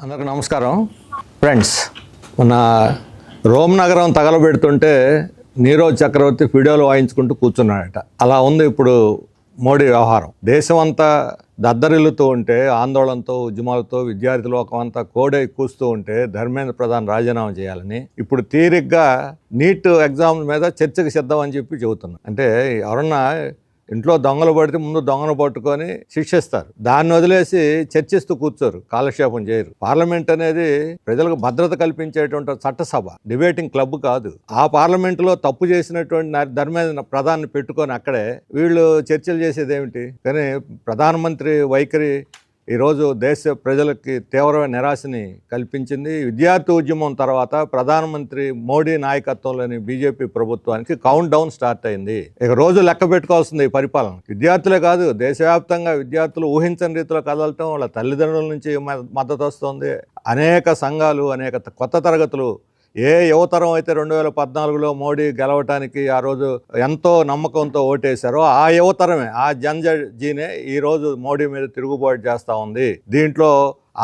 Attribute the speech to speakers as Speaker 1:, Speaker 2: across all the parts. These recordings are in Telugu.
Speaker 1: అందరికీ నమస్కారం ఫ్రెండ్స్. మన రోమ్ నగరం తగలబెడుతుంటే నీరజ్ చక్రవర్తి ఫిడోలు వాయించుకుంటూ కూర్చున్నాడట. అలా ఉంది ఇప్పుడు మోడీ వ్యవహారం. దేశం అంతా దద్దరిల్లుతూ ఉంటే, ఆందోళనతో ఉద్యమాలతో విద్యార్థి లోకం అంతా కోడై కూస్తూ ఉంటే ధర్మేంద్ర ప్రధాన్ రాజీనామా చేయాలని ఇప్పుడు తీరిగ్గా నీట్ ఎగ్జామ్ మీద చర్చకు సిద్ధం అని చెప్పి చెబుతున్నారు. అంటే ఎవరన్నా ఇంట్లో దొంగలు పడితే ముందు దొంగను పట్టుకొని శిక్షిస్తారు, దాన్ని వదిలేసి చర్చిస్తూ కూర్చోరు, కాలక్షేపం చేయరు. పార్లమెంట్ అనేది ప్రజలకు భద్రత కల్పించేటువంటి చట్టసభ, డిబేటింగ్ క్లబ్ కాదు. ఆ పార్లమెంటులో తప్పు చేసినటువంటి ధర్మేంద్ర ప్రధాన్ని పెట్టుకొని అక్కడే వీళ్ళు చర్చలు చేసేది ఏమిటి? కానీ ప్రధానమంత్రి వైఖరి ఈరోజు దేశ ప్రజలకి తీవ్రమైన నిరాశని కల్పించింది. విద్యార్థి ఉద్యమం తర్వాత ప్రధానమంత్రి మోడీ నాయకత్వంలోని బీజేపీ ప్రభుత్వానికి కౌంట్ డౌన్ స్టార్ట్ అయింది. ఇక రోజు లెక్క పెట్టుకోవాల్సింది ఈ పరిపాలన. విద్యార్థులే కాదు, దేశవ్యాప్తంగా విద్యార్థులు ఊహించని రీతిలో కదలటం, వాళ్ళ తల్లిదండ్రుల నుంచి మద్దతు వస్తుంది. అనేక సంఘాలు, అనేక కొత్త తరగతులు. ఏ యువతరం అయితే 2014లో మోడీ గెలవటానికి ఆ రోజు ఎంతో నమ్మకంతో ఓటేశారో ఆ యువతరమే, ఆ జన్జీనే ఈరోజు మోడీ మీద తిరుగుబాటు చేస్తూ ఉంది. దీంట్లో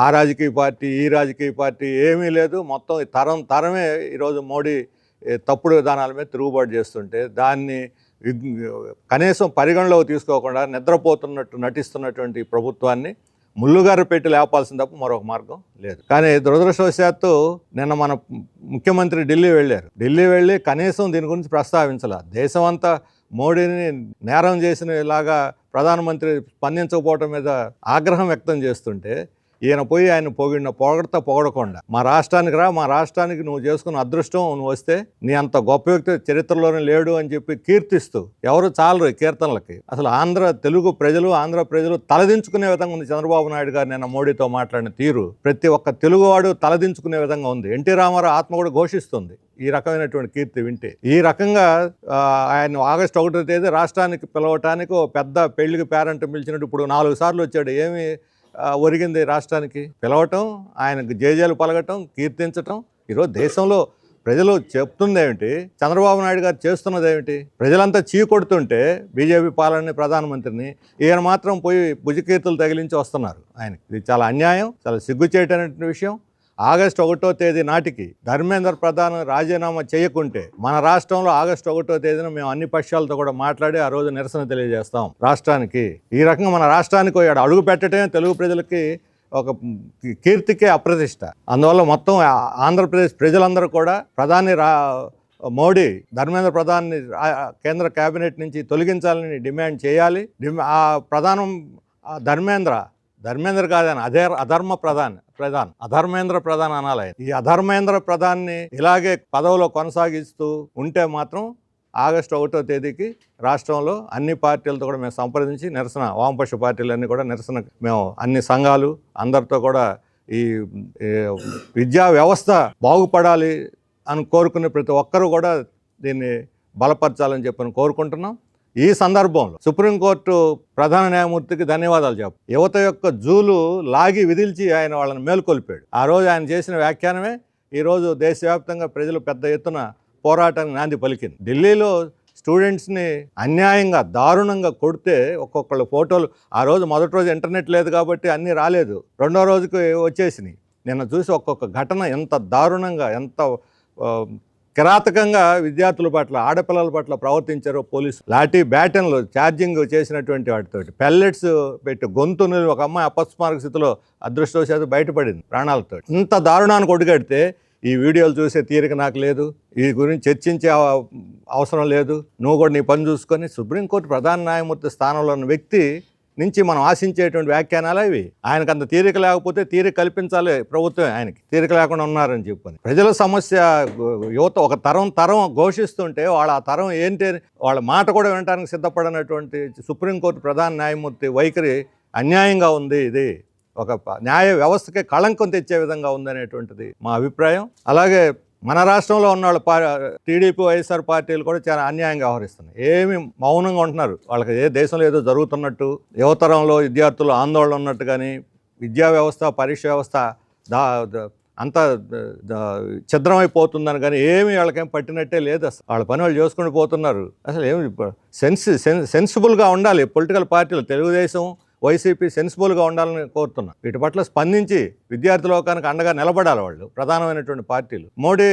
Speaker 1: ఆ రాజకీయ పార్టీ, ఈ రాజకీయ పార్టీ ఏమీ లేదు. మొత్తం తరమే ఈరోజు మోడీ తప్పుడు విధానాల మీద తిరుగుబాటు చేస్తుంటే దాన్ని కనీసం పరిగణలోకి తీసుకోకుండా నిద్రపోతున్నట్టు నటిస్తున్నటువంటి ప్రభుత్వాన్ని ముళ్ళుగారు పెట్టి లేపాల్సింది తప్ప మరొక మార్గం లేదు. కానీ దురదృష్టవశాత్తు నిన్న మన ముఖ్యమంత్రి ఢిల్లీ వెళ్ళి కనీసం దీని గురించి ప్రస్తావించాల. దేశం అంతా మోడీని నేరం చేసిన ఇలాగా ప్రధానమంత్రి స్పందించకపోవటం మీద ఆగ్రహం వ్యక్తం చేస్తుంటే ఈయన పోయి ఆయన పొగడకుండా మా రాష్ట్రానికి రా, మా రాష్ట్రానికి నువ్వు చేసుకున్న అదృష్టం, నువ్వు వస్తే నీ అంత గొప్ప వ్యక్తి చరిత్రలోనే లేడు అని చెప్పి కీర్తిస్తూ ఎవరు చాలరు కీర్తనలకి. అసలు ఆంధ్ర ప్రజలు తలదించుకునే విధంగా ఉంది చంద్రబాబు నాయుడు గారు నిన్న మోడీతో మాట్లాడిన తీరు. ప్రతి ఒక్క తెలుగువాడు తలదించుకునే విధంగా ఉంది. ఎన్టీ రామారావు ఆత్మ కూడా ఘోషిస్తుంది ఈ రకమైనటువంటి కీర్తి వింటే. ఈ రకంగా ఆయన ఆగస్టు 1వ తేదీ రాష్ట్రానికి పిలవటానికి ఓ పెద్ద పెళ్లికి పేరెంట్ పిలిచినట్టు ఇప్పుడు 4 సార్లు వచ్చాడు. ఏమి ఒరిగింది రాష్ట్రానికి? పిలవటం, ఆయనకు జేజేలు పలకటం, కీర్తించటం. ఈరోజు దేశంలో ప్రజలు చెప్తుంది ఏమిటి, చంద్రబాబు నాయుడు గారు చేస్తున్నది ఏమిటి? ప్రజలంతా చీకొడుతుంటే బీజేపీ పాలనని, ప్రధానమంత్రిని, ఈయన మాత్రం పోయి భుజకీర్తులు తగిలించి వస్తున్నారు. ఆయనకి ఇది చాలా అన్యాయం, చాలా సిగ్గుచేటటువంటి విషయం. ఆగస్టు 1వ తేదీ నాటికి ధర్మేంద్ర ప్రధాన్ రాజీనామా చేయకుంటే మన రాష్ట్రంలో ఆగస్టు 1వ తేదీన మేము అన్ని పక్షాలతో కూడా మాట్లాడి ఆ రోజు నిరసన తెలియజేస్తాం రాష్ట్రానికి. ఈ రకంగా మన రాష్ట్రానికి అడుగు పెట్టడమే తెలుగు ప్రజలకి ఒక కీర్తికే అప్రతిష్ట. అందువల్ల మొత్తం ఆంధ్రప్రదేశ్ ప్రజలందరూ కూడా మోడీ ధర్మేంద్ర ప్రధాన్ని కేంద్ర కేబినెట్ నుంచి తొలగించాలని డిమాండ్ చేయాలి. ఆ ప్రధానం ధర్మేంద్ర కాదని అధర్మేంద్ర ప్రధాన్ అనాలి. ఈ అధర్మేంద్ర ప్రధాన్ని ఇలాగే పదవిలో కొనసాగిస్తూ ఉంటే మాత్రం ఆగస్టు 1వ తేదీకి రాష్ట్రంలో అన్ని పార్టీలతో కూడా మేము సంప్రదించి నిరసన, వామపక్ష పార్టీలన్నీ కూడా నిరసన, మేము అన్ని సంఘాలు అందరితో కూడా ఈ విద్యా వ్యవస్థ బాగుపడాలి అని కోరుకునే ప్రతి ఒక్కరూ కూడా దీన్ని బలపరచాలని చెప్పని కోరుకుంటున్నాం. ఈ సందర్భంలో సుప్రీంకోర్టు ప్రధాన న్యాయమూర్తికి ధన్యవాదాలు చెప్పు. యువత యొక్క జూలు లాగి విదిల్చి ఆయన వాళ్ళని మేల్కొల్పాడు. ఆ రోజు ఆయన చేసిన వ్యాఖ్యానమే ఈరోజు దేశవ్యాప్తంగా ప్రజలు పెద్ద ఎత్తున పోరాటానికి నాంది పలికింది. ఢిల్లీలో స్టూడెంట్స్ని అన్యాయంగా, దారుణంగా కొడితే ఒక్కొక్కళ్ళ ఫోటోలు, ఆ రోజు మొదటి రోజు ఇంటర్నెట్ లేదు కాబట్టి అన్నీ రాలేదు, 2వ రోజుకి వచ్చేసినాయి. నిన్న చూసి ఒక్కొక్క ఘటన ఎంత దారుణంగా, ఎంత కిరాతకంగా విద్యార్థుల పట్ల, ఆడపిల్లల పట్ల ప్రవర్తించారో పోలీసు. లాఠీ బ్యాటన్లు ఛార్జింగ్ చేసినటువంటి వాటితోటి, పెల్లెట్స్ పెట్టి గొంతుని ఒక అమ్మాయి అపస్మారక స్థితిలో అదృష్టవశాత్తు బయటపడింది ప్రాణాలతో. ఇంత దారుణానికి ఒడిగడితే ఈ వీడియోలు చూసే తీరిక నాకు లేదు, ఈ గురించి చర్చించే అవసరం లేదు. నువ్వు కూడా నీ పని చూసుకొని సుప్రీంకోర్టు ప్రధాన న్యాయమూర్తి స్థానంలో ఉన్న వ్యక్తి నుంచి మనం ఆశించేటువంటి వ్యాఖ్యానాలు ఇవి. ఆయనకు అంత తీరిక లేకపోతే తీరిక కల్పించాలి ప్రభుత్వం. ఆయనకి తీరిక లేకుండా ఉన్నారని చెప్పని ప్రజల సమస్య, యువత ఒక తరం ఘోషిస్తుంటే ఆ తరం ఏంటి, వాళ్ళ మాట కూడా వినడానికి సిద్ధపడినటువంటి సుప్రీంకోర్టు ప్రధాన న్యాయమూర్తి వైఖరి అన్యాయంగా ఉంది. ఇది ఒక న్యాయ వ్యవస్థకే కళంకం తెచ్చే విధంగా ఉందనేటువంటిది మా అభిప్రాయం. అలాగే మన రాష్ట్రంలో ఉన్న వాళ్ళ టీడీపీ, వైఎస్ఆర్ పార్టీలు కూడా చాలా అన్యాయంగా వ్యవహరిస్తున్నాయి. ఏమి మౌనంగా ఉంటున్నారు. వాళ్ళకి దేశంలో ఏదో జరుగుతున్నట్టు, యువతరంలో విద్యార్థులు ఆందోళన ఉన్నట్టు, కానీ విద్యా వ్యవస్థ, పరీక్ష వ్యవస్థ అంతా ఛిద్రమైపోతుందని కానీ ఏమి వాళ్ళకేం పట్టినట్టే లేదు. అసలు వాళ్ళ పని వాళ్ళు చేసుకుని పోతున్నారు. అసలు ఏమి సెన్సిబుల్గా ఉండాలి పొలిటికల్ పార్టీలు. తెలుగుదేశం వైసీపీ సెన్సిబుల్గా ఉండాలని కోరుతున్నా. వీటి పట్ల స్పందించి విద్యార్థి లోకానికి అండగా నిలబడాలి. వాళ్ళు ప్రధానమైనటువంటి పార్టీలు. మోడీ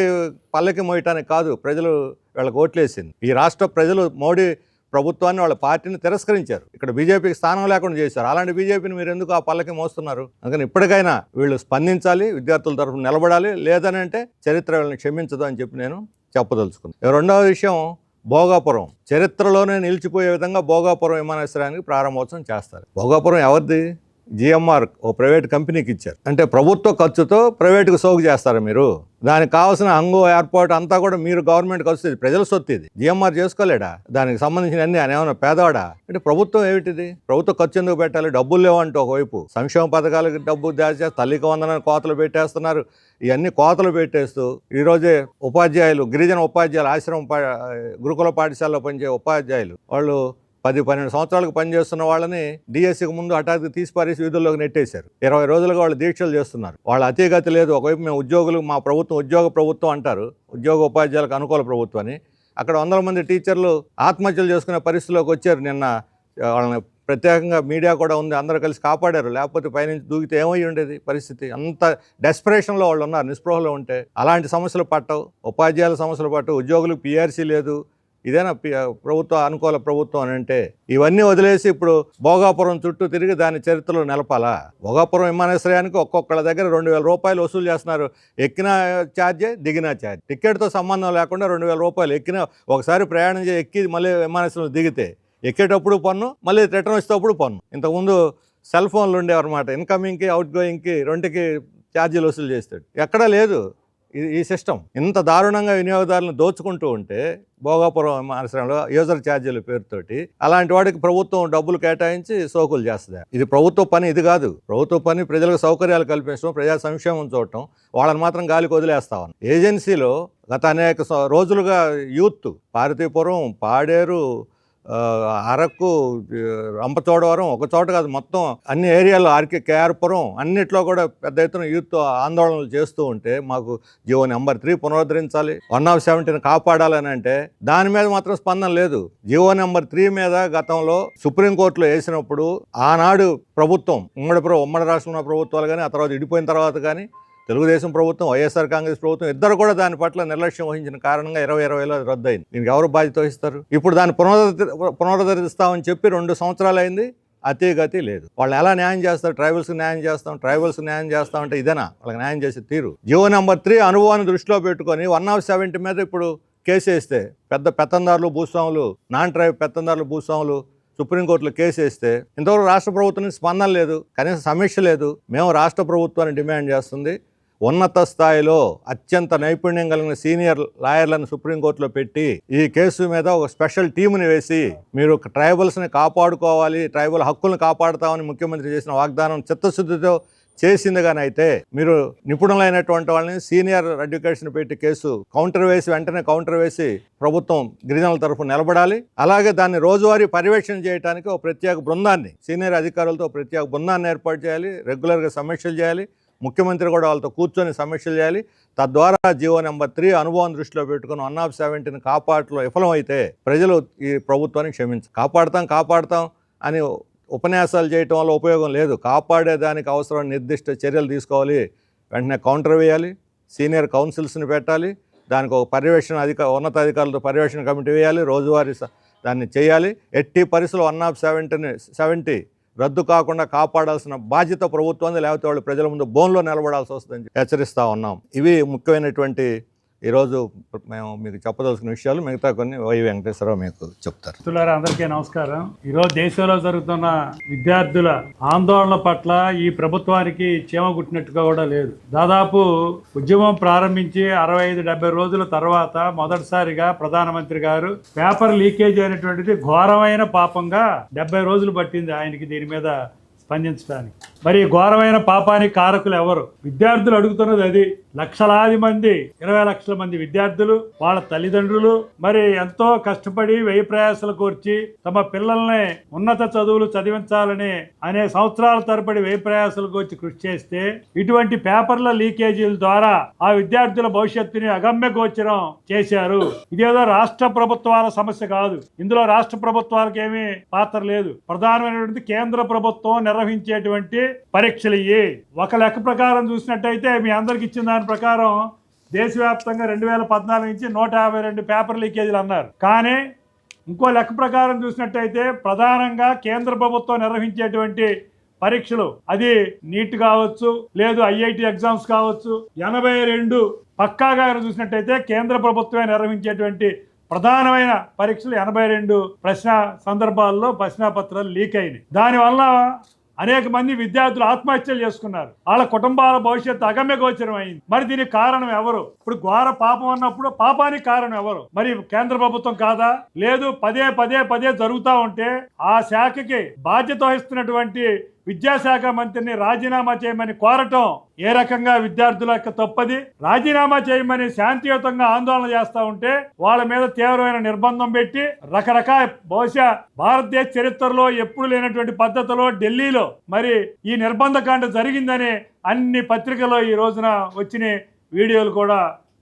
Speaker 1: పల్లకి మోయటానికి కాదు ప్రజలు వీళ్ళకి ఓట్లేసింది. ఈ రాష్ట్ర ప్రజలు మోడీ ప్రభుత్వాన్ని, వాళ్ళ పార్టీని తిరస్కరించారు. ఇక్కడ బీజేపీకి స్థానం లేకుండా చేశారు. అలాంటి బీజేపీని మీరు ఎందుకు ఆ పల్లకి మోస్తున్నారు? అందుకని ఇప్పటికైనా వీళ్ళు స్పందించాలి, విద్యార్థుల తరఫున నిలబడాలి. లేదని అంటే చరిత్ర వీళ్ళని క్షమించదు అని చెప్పి నేను చెప్పదలుచుకున్నాను. రెండవ విషయం, భోగాపురం చరిత్రలోనే నిలిచిపోయే విధంగా భోగాపురం విమానాశ్రయానికి ప్రారంభోత్సవం చేస్తారు. భోగాపురం ఎవరిది? జిఎంఆర్ ఓ ప్రైవేట్ కంపెనీకి ఇచ్చారు. అంటే ప్రభుత్వ ఖర్చుతో ప్రైవేట్కి సోగు చేస్తారు మీరు. దానికి కావాల్సిన హంగు ఎయిర్పోర్ట్ అంతా కూడా మీరు గవర్నమెంట్కి వస్తుంది. ప్రజల సొత్తు ఇది. జిఎంఆర్ చేసుకోలేడా? దానికి సంబంధించిన అన్ని ఆయన ఏమైనా పేదవాడా? అంటే ప్రభుత్వం ఏమిటిది? ప్రభుత్వ ఖర్చు ఎందుకు పెట్టాలి? డబ్బులు లేవంటూ ఒకవైపు సంక్షేమ పథకాలకు డబ్బు దాచేసి తల్లికి వందనాన్ని కోతలు పెట్టేస్తున్నారు. ఇవన్నీ కోతలు పెట్టేస్తూ ఈరోజే ఉపాధ్యాయులు, గిరిజన ఉపాధ్యాయులు, గురుకుల పాఠశాలలో పనిచేసే ఉపాధ్యాయులు వాళ్ళు 10-12 సంవత్సరాలకు పనిచేస్తున్న వాళ్ళని డిఎస్సికి ముందు హఠాత్తుగా తీసి పారేసి వీధుల్లోకి నెట్టేశారు. 20 రోజులుగా వాళ్ళు దీక్షలు చేస్తున్నారు. వాళ్ళ అతీగతి లేదు. ఒకవైపు మేము ఉద్యోగులు, మా ప్రభుత్వం ఉద్యోగ ప్రభుత్వం అంటారు, ఉద్యోగ ఉపాధ్యాయులకు అనుకూల ప్రభుత్వం అని. అక్కడ 100 మంది టీచర్లు ఆత్మహత్యలు చేసుకునే పరిస్థితిలోకి వచ్చారు. నిన్న వాళ్ళని ప్రత్యేకంగా మీడియా కూడా ఉంది, అందరూ కలిసి కాపాడారు. లేకపోతే పైనుంచి దూకితే ఏమై ఉండేది పరిస్థితి? అంత డెస్పరేషన్లో వాళ్ళు ఉన్నారు. నిస్పృహలో ఉంటే అలాంటి సమస్యలు పట్టవు. ఉపాధ్యాయుల సమస్యలు పట్టవు. ఉద్యోగులకు పిఆర్సీ లేదు. ఇదేనా ప్రభుత్వ అనుకూల ప్రభుత్వం అని అంటే? ఇవన్నీ వదిలేసి ఇప్పుడు భోగాపురం చుట్టూ తిరిగి దాని చరిత్రలో నిలపాలా? భోగాపురం విమానాశ్రయానికి ఒక్కొక్కళ్ళ దగ్గర 2,000 రూపాయలు వసూలు చేస్తున్నారు. ఎక్కిన ఛార్జే, దిగిన ఛార్జ్. టికెట్తో సంబంధం లేకుండా 2,000 రూపాయలు. ఎక్కిన ఒకసారి ప్రయాణం చేసి ఎక్కి మళ్ళీ విమానాశ్రయంలో దిగితే ఎక్కేటప్పుడు పన్ను, మళ్ళీ రిటర్న్ వచ్చేటప్పుడు పన్ను. ఇంతకుముందు సెల్ ఫోన్లు ఉండేవన్నమాట. ఇన్కమింగ్కి, అవుట్ గోయింగ్కి రెండుకి ఛార్జీలు వసూలు చేస్తాడు. ఎక్కడా లేదు ఈ సిస్టమ్. ఇంత దారుణంగా వినియోగదారులను దోచుకుంటూ ఉంటే భోగాపురం విమానాశ్రయంలో యూజర్ ఛార్జీల పేరుతోటి అలాంటి వాడికి ప్రభుత్వం డబ్బులు కేటాయించి సోకులు చేస్తుంది. ఇది ప్రభుత్వ పని, ఇది కాదు. ప్రభుత్వ పని ప్రజలకు సౌకర్యాలు కల్పించడం, ప్రజా సంక్షేమం చూడటం. వాళ్ళని మాత్రం గాలికి వదిలేస్తామని ఏజెన్సీలో గత అనేక రోజులుగా యూత్ పార్వతీపురం, పాడేరు, అరకు, రంపచోడవరం, ఒక చోట కాదు మొత్తం అన్ని ఏరియాలో, కేఆర్పురం అన్నిట్లో కూడా పెద్ద ఎత్తున యూత్ ఆందోళనలు చేస్తూ ఉంటే మాకు జియో నెంబర్ 3 పునరుద్ధరించాలి, 170ని కాపాడాలని అంటే దాని మీద మాత్రం స్పందన లేదు. జియో నెంబర్ 3 మీద గతంలో సుప్రీంకోర్టులో వేసినప్పుడు ఆనాడు ప్రభుత్వం, ఉమ్మడి రాష్ట్రంలో ప్రభుత్వాలు కానీ, ఆ తర్వాత విడిపోయిన తర్వాత కానీ తెలుగుదేశం ప్రభుత్వం, వైఎస్ఆర్ కాంగ్రెస్ ప్రభుత్వం ఇద్దరు కూడా దాని పట్ల నిర్లక్ష్యం వహించిన కారణంగా 2020లో రద్దయింది. దీనికి ఎవరు బాధ్యత వహిస్తారు? ఇప్పుడు దాన్ని పునరుద్ధరిస్తామని చెప్పి 2 సంవత్సరాలు అయింది. అతీగతి లేదు. వాళ్ళని ఎలా న్యాయం చేస్తారు? ట్రైబల్స్కి న్యాయం చేస్తాం అంటే ఇదేనా వాళ్ళకి న్యాయం చేసే తీరు? జియో నెంబర్ 3 అనుభవాన్ని దృష్టిలో పెట్టుకొని 170 మీద ఇప్పుడు కేసు వేస్తే, పెద్ద పెత్తందారులు, భూస్వాములు, నాన్ ట్రైబ్ పెత్తందారులు, భూస్వాములు సుప్రీంకోర్టులో కేసు వేస్తే ఇంతవరకు రాష్ట్ర ప్రభుత్వం నుంచి స్పందన లేదు, కనీసం సమీక్ష లేదు. మేము రాష్ట్ర ప్రభుత్వాన్ని డిమాండ్ చేస్తుంది, ఉన్నత స్థాయిలో అత్యంత నైపుణ్యం కలిగిన సీనియర్ లాయర్లను సుప్రీంకోర్టులో పెట్టి ఈ కేసు మీద ఒక స్పెషల్ టీముని వేసి మీరు ట్రైబల్స్ని కాపాడుకోవాలి, ట్రైబల్ హక్కులను కాపాడుతామని ముఖ్యమంత్రి చేసిన వాగ్దానం చిత్తశుద్ధితో చేసింది. కానీ అయితే మీరు నిపుణులైనటువంటి వాళ్ళని సీనియర్ అడ్వకేట్స్ని పెట్టి కేసు వెంటనే కౌంటర్ వేసి ప్రభుత్వం గిరిజనుల తరఫున నిలబడాలి. అలాగే దాన్ని రోజువారీ పర్యవేక్షణ చేయడానికి ఒక ప్రత్యేక బృందాన్ని, సీనియర్ అధికారులతో ప్రత్యేక బృందాన్ని ఏర్పాటు చేయాలి. రెగ్యులర్గా సమీక్షలు చేయాలి. ముఖ్యమంత్రి కూడా వాళ్ళతో కూర్చొని సమీక్షలు చేయాలి. తద్వారా జియో నెంబర్ 3 అనుభవం దృష్టిలో పెట్టుకుని 170ని కాపాడలో విఫలమైతే ప్రజలు ఈ ప్రభుత్వాన్ని కాపాడుతాం అని ఉపన్యాసాలు చేయటం వల్ల ఉపయోగం లేదు. కాపాడేదానికి అవసరమైన నిర్దిష్ట చర్యలు తీసుకోవాలి. వెంటనే కౌంటర్ వేయాలి. సీనియర్ కౌన్సిల్స్ని పెట్టాలి. దానికి ఒక ఉన్నతాధికారులతో పర్యవేక్షణ కమిటీ వేయాలి. రోజువారీ దాన్ని చేయాలి. ఎట్టి పరిస్థితుల్లో 170 రద్దు కాకుండా కాపాడాల్సిన బాధ్యత ప్రభుత్వాన్ని, లేకపోతే వాళ్ళు ప్రజల ముందు బోన్లో నిలబడాల్సి వస్తుందని హెచ్చరిస్తూ ఉన్నాం. ఇవి ముఖ్యమైనటువంటి ఈరోజు మేము మీకు చెప్పదలుచుకున్న విషయాలు. మిగతా కొన్ని వై వెంకటేశ్వరరావు మీకు చెప్తారు.
Speaker 2: అందరికీ నమస్కారం. ఈరోజు దేశంలో జరుగుతున్న విద్యార్థుల ఆందోళన పట్ల ఈ ప్రభుత్వానికి చీమ గుట్టినట్టుగా కూడా లేదు. దాదాపు ఉద్యమం ప్రారంభించి 65-70 రోజుల తర్వాత మొదటిసారిగా ప్రధానమంత్రి గారు పేపర్ లీకేజ్ అయినటువంటిది ఘోరమైన పాపంగా 70 రోజులు పట్టింది ఆయనకి దీని మీద స్పందించడానికి. మరి ఘోరమైన పాపానికి కారకులు ఎవరు? విద్యార్థులు అడుగుతున్నది అది. లక్షలాది మంది, 20 లక్షల మంది విద్యార్థులు, వాళ్ళ తల్లిదండ్రులు మరి ఎంతో కష్టపడి వ్యయ ప్రయాసాలు కోర్చి తమ పిల్లల్ని ఉన్నత చదువులు చదివించాలని అనే సంవత్సరాల తరబడి వ్యయ ప్రయాసాలు కోర్చి కృషి చేస్తే ఇటువంటి పేపర్ల లీకేజీల ద్వారా ఆ విద్యార్థుల భవిష్యత్తుని అగమ్య గోచరం చేశారు. ఇదేదో రాష్ట్ర ప్రభుత్వాల సమస్య కాదు. ఇందులో రాష్ట్ర ప్రభుత్వాలకు ఏమీ పాత్ర లేదు. ప్రధానమైనటువంటి కేంద్ర ప్రభుత్వం నిర్వహించేటువంటి పరీక్షలు ఇవి. ఒక లెక్క ప్రకారం చూసినట్టయితే మీ అందరికి ఇచ్చిన దాని ప్రకారం దేశవ్యాప్తంగా 2014 నుంచి 152 పేపర్ లీకేజీలు అన్నారు. కానీ ఇంకో లెక్క ప్రకారం చూసినట్టయితే ప్రధానంగా కేంద్ర ప్రభుత్వం నిర్వహించేటువంటి పరీక్షలు, అది నీట్ కావచ్చు, లేదు ఐఐటి ఎగ్జామ్స్ కావచ్చు, 82 పక్కాగా చూసినట్టయితే కేంద్ర ప్రభుత్వమే నిర్వహించేటువంటి ప్రధానమైన పరీక్షలు 82 సందర్భాల్లో ప్రశ్నాపత్రాలు లీక్ అయినాయి. దానివల్ల అనేక మంది విద్యార్థులు ఆత్మహత్యలు చేసుకున్నారు. వాళ్ళ కుటుంబాల భవిష్యత్తు అగమ్య గోచరం అయింది. మరి దీనికి కారణం ఎవరు? ఇప్పుడు ఘోర పాపం అన్నప్పుడు పాపానికి కారణం ఎవరు? మరి కేంద్ర ప్రభుత్వం కాదా? లేదు, పదే జరుగుతూ ఉంటే ఆ శాఖకి బాధ్యత వహిస్తున్నటువంటి విద్యాశాఖ మంత్రిని రాజీనామా చేయమని కోరటం ఏ రకంగా విద్యార్థుల యొక్క తప్పది? రాజీనామా చేయమని శాంతియుతంగా ఆందోళన చేస్తా ఉంటే వాళ్ళ మీద తీవ్రమైన నిర్బంధం పెట్టి రకరకాల, బహుశా భారతదేశ చరిత్రలో ఎప్పుడు లేనటువంటి పద్ధతిలో ఢిల్లీలో మరి ఈ నిర్బంధకాండ జరిగిందని అన్ని పత్రికల్లో ఈ రోజున వచ్చిన వీడియోలు కూడా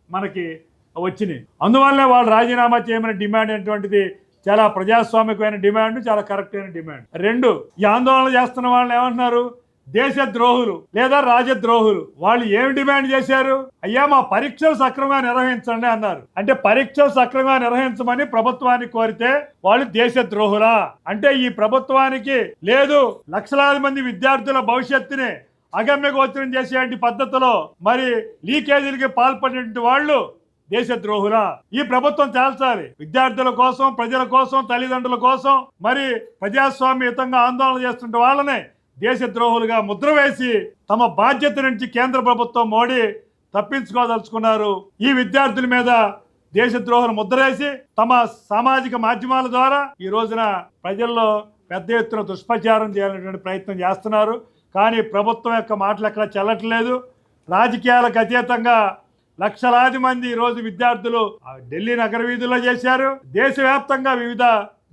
Speaker 2: మనకి వచ్చినాయి. అందువల్లే వాళ్ళు రాజీనామా చేయమని డిమాండ్ అనేటువంటిది చాలా ప్రజాస్వామికమైన డిమాండ్, చాలా కరెక్ట్ అయిన డిమాండ్. 2, ఈ ఆందోళన చేస్తున్న వాళ్ళని ఏమంటున్నారు? దేశద్రోహులు లేదా రాజద్రోహులు. వాళ్ళు ఏమి డిమాండ్ చేశారు? అయ్యా మా పరీక్షలు సక్రమంగా నిర్వహించండి అన్నారు. అంటే పరీక్షలు సక్రమంగా నిర్వహించమని ప్రభుత్వాన్ని కోరితే వాళ్ళు దేశద్రోహులా? అంటే ఈ ప్రభుత్వానికి లేదు, లక్షలాది మంది విద్యార్థుల భవిష్యత్తుని అగమ్య గోచరం చేసేటువంటి పద్ధతిలో మరి లీకేజీలకి పాల్పడినటువంటి వాళ్ళు దేశద్రోహులా? ఈ ప్రభుత్వం తేల్చాలి. విద్యార్థుల కోసం, ప్రజల కోసం, తల్లిదండ్రుల కోసం మరి ప్రజాస్వామ్యయుతంగా ఆందోళన చేస్తుంటే వాళ్ళనే దేశద్రోహులుగా ముద్ర వేసి తమ బాధ్యత నుంచి కేంద్ర ప్రభుత్వం మోడీ తప్పించుకోదలుచుకున్నారు. ఈ విద్యార్థుల మీద దేశద్రోహులు ముద్ర వేసి తమ సామాజిక మాధ్యమాల ద్వారా ఈ రోజున ప్రజల్లో పెద్ద ఎత్తున దుష్ప్రచారం చేయాలనేటువంటి ప్రయత్నం చేస్తున్నారు. కానీ ప్రభుత్వం యొక్క మాటలు ఎక్కడ చెల్లట్లేదు. రాజకీయాలకు అతీతంగా లక్షలాది మంది ఈరోజు విద్యార్థులు ఢిల్లీ నగర వీధుల్లో చేశారు. దేశవ్యాప్తంగా వివిధ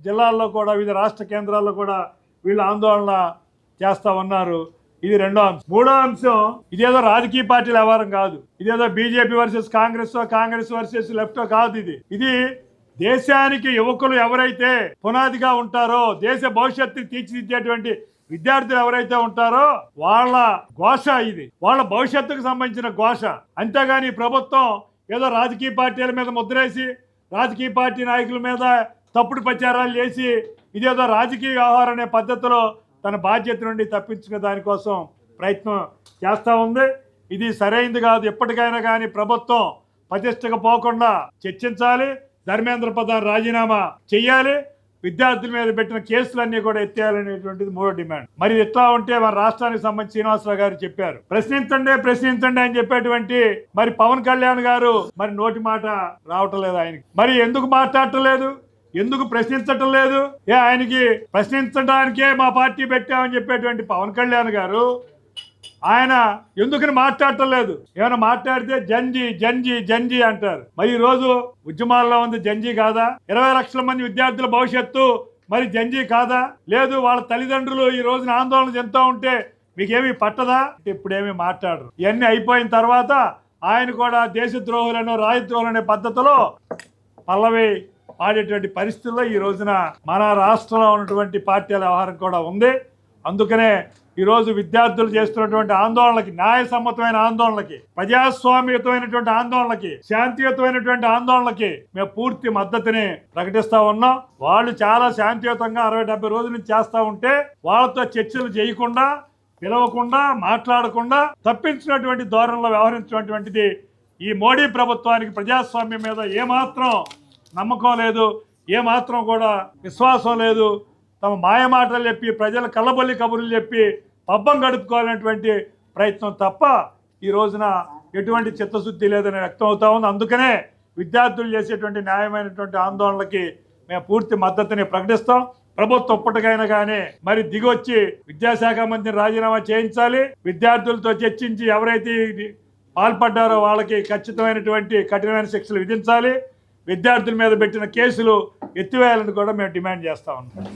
Speaker 2: జిల్లాల్లో కూడా, వివిధ రాష్ట్ర కేంద్రాల్లో కూడా వీళ్ళు ఆందోళన చేస్తా ఉన్నారు. ఇది 2వ అంశం. 3వ అంశం, ఇదేదో రాజకీయ పార్టీల వ్యవహారం కాదు. ఇదేదో BJP versus Congress versus left కాదు. ఇది దేశానికి యువకులు ఎవరైతే పునాదిగా ఉంటారో, దేశ భవిష్యత్తుని తీర్చిదిద్దేటువంటి విద్యార్థులు ఎవరైతే ఉంటారో వాళ్ళ ఘోష ఇది, వాళ్ళ భవిష్యత్తుకు సంబంధించిన ఘోష. అంతేగాని ప్రభుత్వం ఏదో రాజకీయ పార్టీల మీద ముద్రేసి, రాజకీయ పార్టీ నాయకుల మీద తప్పుడు ప్రచారాలు చేసి ఇదేదో రాజకీయ వ్యవహారం అనే పద్ధతిలో తన బాధ్యత నుండి తప్పించుకునే దానికోసం ప్రయత్నం చేస్తూ ఉంది. ఇది సరైనది కాదు. ఎప్పటికైనా కానీ ప్రభుత్వం ప్రతిష్టకు పోకుండా చర్చించాలి. ధర్మేంద్ర ప్రధాన్ రాజీనామా చెయ్యాలి. విద్యార్థుల మీద పెట్టిన కేసులన్నీ కూడా ఎత్తేయాలనేటువంటిది 3వ డిమాండ్. మరి ఎట్లా ఉంటే మన రాష్ట్రానికి సంబంధించి శ్రీనివాసరావు గారు చెప్పారు, ప్రశ్నించండి అని చెప్పేటువంటి మరి పవన్ కళ్యాణ్ గారు మరి నోటి మాట రావటం లేదు ఆయనకి. మరి ఎందుకు మాట్లాడటం లేదు? ఎందుకు ప్రశ్నించటం లేదు? ఆయనకి ప్రశ్నించడానికే మా పార్టీ పెట్టామని చెప్పేటువంటి పవన్ కళ్యాణ్ గారు ఆయన ఎందుకని మాట్లాడటం లేదు? ఏమైనా మాట్లాడితే జంజీ అంటారు. మరి ఈ రోజు ఉద్యమాల్లో ఉంది జంజీ కాదా? 20 లక్షల మంది విద్యార్థుల భవిష్యత్తు మరి జంజీ కాదా? లేదు, వాళ్ళ తల్లిదండ్రులు ఈ రోజున ఆందోళన చెందుతూ ఉంటే మీకేమీ పట్టదా? ఇప్పుడేమీ మాట్లాడరు. ఇవన్నీ అయిపోయిన తర్వాత ఆయన కూడా దేశద్రోహులను, రాజద్రోహులనే పద్ధతిలో పల్లవి ఆడేటువంటి పరిస్థితుల్లో ఈ రోజున మన రాష్ట్రంలో ఉన్నటువంటి పార్టీల వ్యవహారం కూడా ఉంది. అందుకనే ఈరోజు విద్యార్థులు చేస్తున్నటువంటి ఆందోళనకి, న్యాయసమ్మతమైన ఆందోళనకి, ప్రజాస్వామ్యయుతమైనటువంటి ఆందోళనకి, శాంతియుతమైనటువంటి ఆందోళనకి మేము పూర్తి మద్దతుని ప్రకటిస్తా ఉన్నాం. వాళ్ళు చాలా శాంతియుతంగా 60-70 రోజుల నుంచి చేస్తూ ఉంటే వాళ్ళతో చర్చలు చేయకుండా, పిలవకుండా, మాట్లాడకుండా తప్పించినటువంటి ధోరణిలో వ్యవహరించినటువంటిది ఈ మోడీ ప్రభుత్వానికి ప్రజాస్వామ్యం మీద ఏమాత్రం నమ్మకం లేదు, ఏమాత్రం కూడా విశ్వాసం లేదు. తమ మాయమాటలు చెప్పి, ప్రజల కళ్ళబొల్లి కబుర్లు చెప్పి పబ్బం గడుపుకోవాలనేటువంటి ప్రయత్నం తప్ప ఈ రోజున ఎటువంటి చిత్తశుద్ధి లేదని వ్యక్తం అవుతా ఉంది. అందుకనే విద్యార్థులు చేసేటువంటి న్యాయమైనటువంటి ఆందోళనలకి మేము పూర్తి మద్దతుని ప్రకటిస్తాం. ప్రభుత్వం ఒప్పటికైనా కానీ మరి దిగొచ్చి విద్యాశాఖ మంత్రిని రాజీనామా చేయించాలి. విద్యార్థులతో చర్చించి ఎవరైతే పాల్పడ్డారో వాళ్ళకి ఖచ్చితమైనటువంటి కఠినమైన శిక్షలు విధించాలి. విద్యార్థుల మీద పెట్టిన కేసులు ఎత్తివేయాలని కూడా మేము డిమాండ్ చేస్తా ఉన్నాం.